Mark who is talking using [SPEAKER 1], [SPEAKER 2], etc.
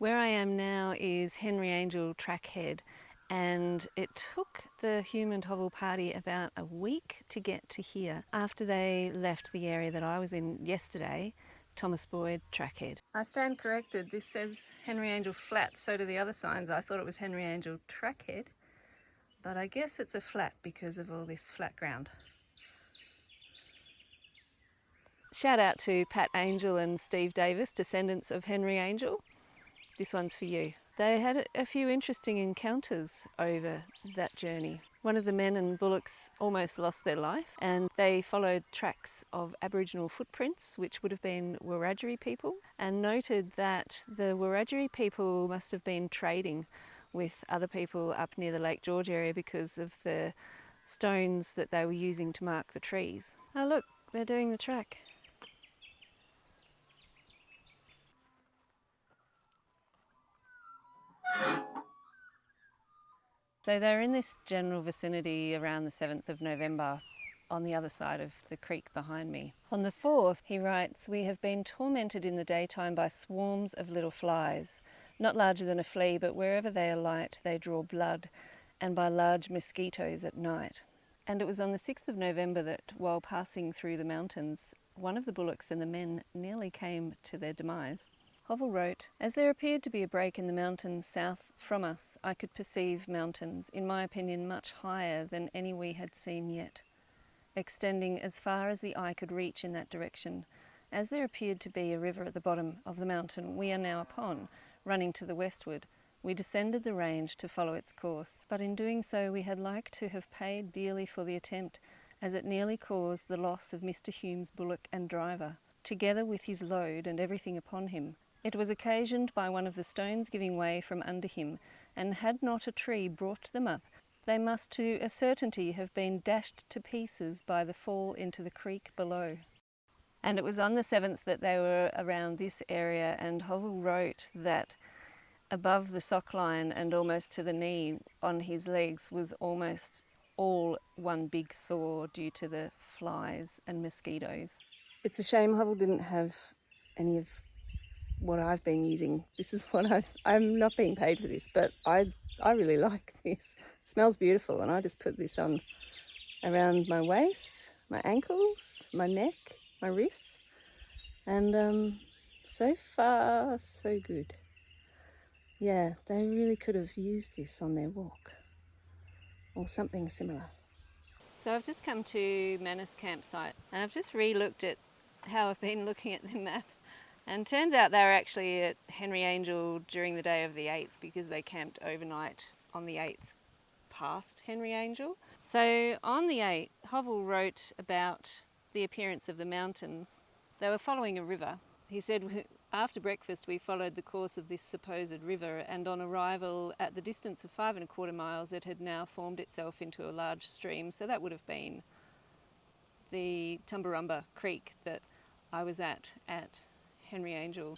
[SPEAKER 1] Where I am now is Henry Angel trackhead, and it took the Hume and Hovell party about a week to get to here after they left the area that I was in yesterday, Thomas Boyd trackhead. I stand corrected, this says Henry Angel flat, so do the other signs. I thought it was Henry Angel trackhead, but I guess it's a flat because of all this flat ground. Shout out to Pat Angel and Steve Davis, descendants of Henry Angel. This one's for you. They had a few interesting encounters over that journey. One of the men and bullocks almost lost their life, and they followed tracks of Aboriginal footprints, which would have been Wiradjuri people, and noted that the Wiradjuri people must have been trading with other people up near the Lake George area because of the stones that they were using to mark the trees. Oh look, they're doing the track. So they're in this general vicinity around the 7th of November on the other side of the creek behind me. On the 4th, he writes, "We have been tormented in the daytime by swarms of little flies, not larger than a flea, but wherever they alight they draw blood, and by large mosquitoes at night." And it was on the 6th of November that, while passing through the mountains, one of the bullocks and the men nearly came to their demise. Hovell wrote, "As there appeared to be a break in the mountains south from us, I could perceive mountains, in my opinion much higher than any we had seen yet, extending as far as the eye could reach in that direction. As there appeared to be a river at the bottom of the mountain we are now upon, running to the westward, we descended the range to follow its course, but in doing so we had like to have paid dearly for the attempt, as it nearly caused the loss of Mr. Hume's bullock and driver, together with his load and everything upon him. It was occasioned by one of the stones giving way from under him, and had not a tree brought them up, they must to a certainty have been dashed to pieces by the fall into the creek below." And it was on the 7th that they were around this area, and Hovell wrote that above the sock line and almost to the knee on his legs was almost all one big sore due to the flies and mosquitoes. It's a shame Hovell didn't have any of what I've been using. This is what I'm not being paid for this, but I really like this. It smells beautiful, and I just put this on around my waist, my ankles, my neck, my wrists, and so far so good. Yeah, they really could have used this on their walk or something similar. So I've just come to Manus campsite, and I've just re-looked at how I've been looking at the map. And turns out they were actually at Henry Angel during the day of the 8th because they camped overnight on the 8th past Henry Angel. So on the 8th, Hovell wrote about the appearance of the mountains. They were following a river. He said, "After breakfast we followed the course of this supposed river, and on arrival at the distance of 5¼ miles it had now formed itself into a large stream." So that would have been the Tumbarumba Creek that I was at Henry Angel.